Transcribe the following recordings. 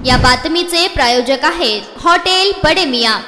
या बातमीचे प्रायोजक आहेत हॉटेल बडे मियां।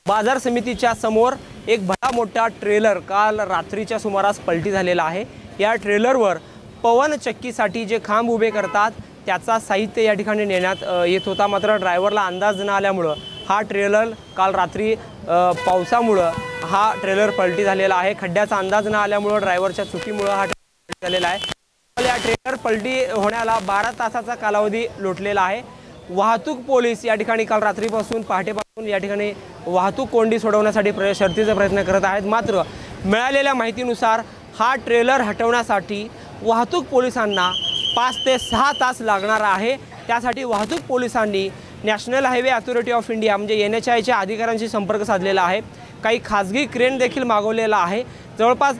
बाजार समितीच्या समोर एक भला मोठा ट्रेलर काल रात्रीच्या सुमारास पलटी झालेला आहे। या ट्रेलरवर पवन चक्कीसाठी जे खांब उभे करतात त्याचा साहित्य या ठिकाणी नेण्यात येत होता, मात्र ड्रायव्हरला अंदाज न आल्यामुळे हा ट्रेलर काल रात्री पावसामुळे हा ट्रेलर पलटी झालेला आहे। खड्ड्याचा अंदाज न आल्यामुळे ड्रायव्हरच्या चुकीमुळे हा ट्रेलर पलटी झालेला आहे। या ट्रेलर पलटी होण्याला 12 तासाचा कालावधी लोटलेला आहे। वाहतूक पोलीस या ठिकाणी काल रात्रीपासून पहाटेपासून या ठिकाणी वाहतूक कोंडी सोडवण्यासाठी शर्थीचा प्रयत्न करत आहेत, मात्र मिळालेल्या माहितीनुसार हा ट्रेलर हटवण्यासाठी वाहतूक पोलिसांना 5 ते 6 तास लागणार आहे। त्यासाठी वाहतूक पोलिसांनी national highway authority of India म्हणजे NHAIच्या अधिकाऱ्यांशी संपर्क साधलेला आहे। काही खाजगी क्रेन देखील मागवलेला आहे। जवळपास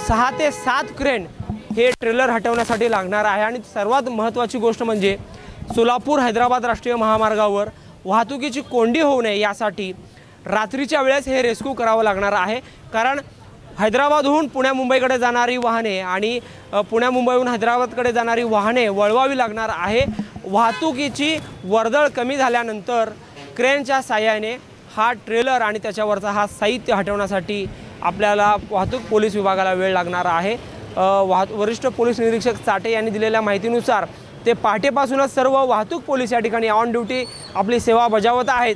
6 ते 7 क्रेन हे ट्रेलर हटवण्यासाठी लागणार आहे। आणि सर्वात महत्त्वाची गोष्ट म्हणजे सोलापूर हैदराबाद राष्ट्रीय महामार्गावर वाहतुकीची कोंडी होऊ नये यासाठी रात्रीच्या वेळेस हे रेस्क्यू करावं लागणार आहे। कारण हैदराबादहून पुणे मुंबईकडे जाणारी वाहने आणि पुणे मुंबईहून हैदराबादकडे जाणारी वाहने वळवावी लागणार आहे। वाहतुकीची वर्दळ कमी झाल्यानंतर क्रेनच्या साहाय्याने हा ट्रेलर आणि त्याच्यावरचा हा साहित्य हटवण्यासाठी आपल्याला वाहतूक पोलीस विभागाला वेळ लागणार आहे। वरिष्ठ पोलीस निरीक्षक चाटे यांनी दिलेल्या माहितीनुसार ते पहाटेपासूनच सर्व वाहतूक पोलीस या ठिकाणी ऑन ड्युटी आपली सेवा बजावत आहेत।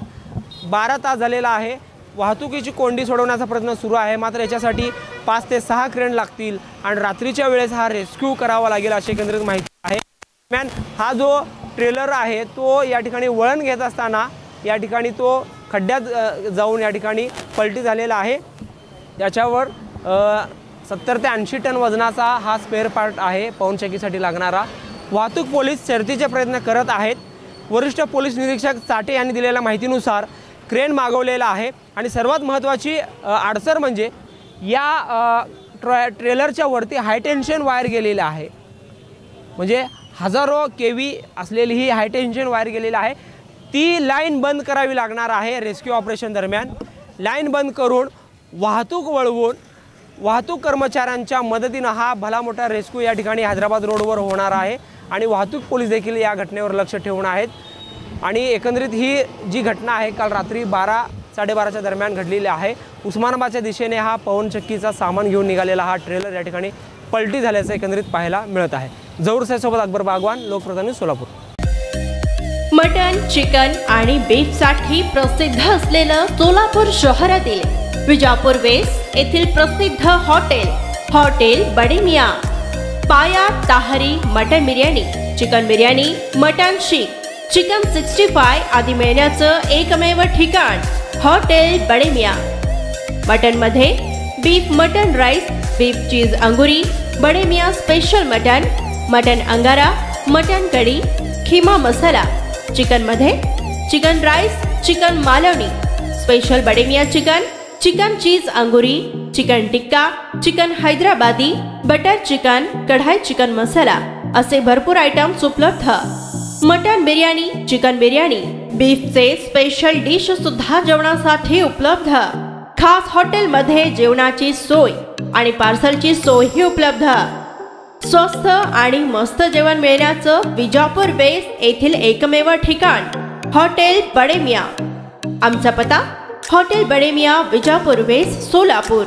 12 तास झालेला आहे। वाहतुकीची कोंडी सोडवण्याचा प्रयत्न सुरू आहे, मात्र याच्यासाठी 5 ते 6 क्रेन लागतील आणि रात्रीच्या वेळेस हा रेस्क्यू करावा लागेल अशी एकंदरीत माहिती आहे। दरम्यान हा जो ट्रेलर आहे तो या ठिकाणी वळण घेत असताना या ठिकाणी तो खड्ड्यात जाऊन या ठिकाणी पलटी झालेला आहे। त्याच्यावर 70 ते 80 टन वजनाचा हा स्पेअर पार्ट आहे पवन चक्कीसाठी लागणारा। वाहतूक पोलीस शर्थीचे प्रयत्न करत आहेत। वरिष्ठ पोलीस निरीक्षक चाटे यांनी दिलेल्या माहितीनुसार क्रेन मागवलेला आहे आणि सर्वात महत्त्वाची अडचण म्हणजे या ट्रेलरच्या वरती हाय टेन्शन वायर गेलेली आहे, म्हणजे हजारो केवी असलेली ही हाय टेन्शन वायर गेलेली आहे। ती लाईन बंद करावी लागणार आहे। रेस्क्यू ऑपरेशन दरम्यान लाईन बंद करून वाहतूक वळवून वाहतूक कर्मचाऱ्यांच्या मदतीने हा भला मोठा रेस्क्यू या ठिकाणी हैदराबाद रोडवर होणार आहे आणि वाहतूक पोलीस देखील या घटनेवर लक्ष ठेवून आहेत। आणि एकंदरीत ही जी घटना आहे काल रात्री 12-12:30च्या दरम्यान घडलेली आहे। उस्मानाबादच्या दिशेने हा पवन चक्कीचा सामान घेऊन निघालेला हा ट्रेलर या ठिकाणी पलटी झाल्याचं एकंदरीत पाहायला मिळत आहे। जहूर साहेबसोबत अकबर बागवान, लोकप्रतिनिधी सोलापूर। मटन, चिकन आणि बीफसाठी प्रसिद्ध असलेलं सोलापूर शहरातील विजापूर वेस्ट येथील प्रसिद्ध हॉटेल बडे मियां। पाया ताहरी mutton biryani, chicken biryani, mutton seekh, chicken 65 आदी मिळण्याचं एकमेव ठिकाण हॉटेल बडे मियां। मटन मध्ये beef mutton rice, beef cheese angoori, Bade Miyan special mutton, mutton angara, mutton kadhi, keema masala. Chicken मध्ये chicken rice, chicken Malvani, special Bade Miyan chicken, chicken cheese angoori, chicken tikka, chicken Hyderabadi, butter chicken, kadai chicken masala असे भरपूर आयटम्स उपलब्ध। मटन बिर्याणी, चिकन बिर्याणी, बीफचे स्पेशल डिश सुद्धा जेवणासाठी उपलब्ध। खास हॉटेलमध्ये जेवणाची सोय आणि पार्सलची सोयही उपलब्ध। स्वस्त आणि मस्त जेवण मिळण्याचं विजापूर वेस्ट येथील एकमेव ठिकाण हॉटेल बडे मियां। आमचा पत्ता हॉटेल बडे मियां, विजापूर वेस्ट, सोलापूर।